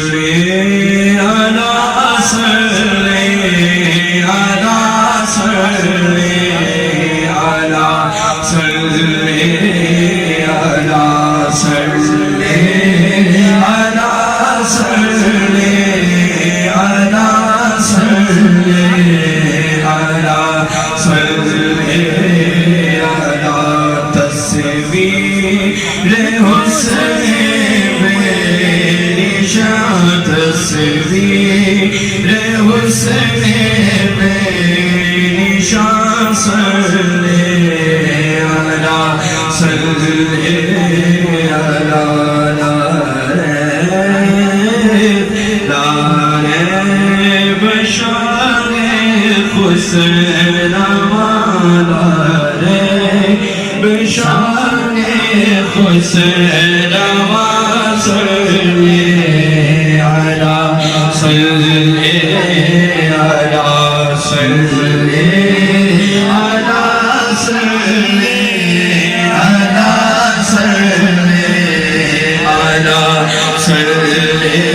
صلی علی صلی علی صلی علی صلی علی صلی علی صلی علی صلی علی صلی علی تصویر حسن تصویر حسن بے نشان صلی علی صلی علی لارے بشار حسن لارے بشار حسن صلی علی صلی علی صلی علی صلی علی صلی علی صلی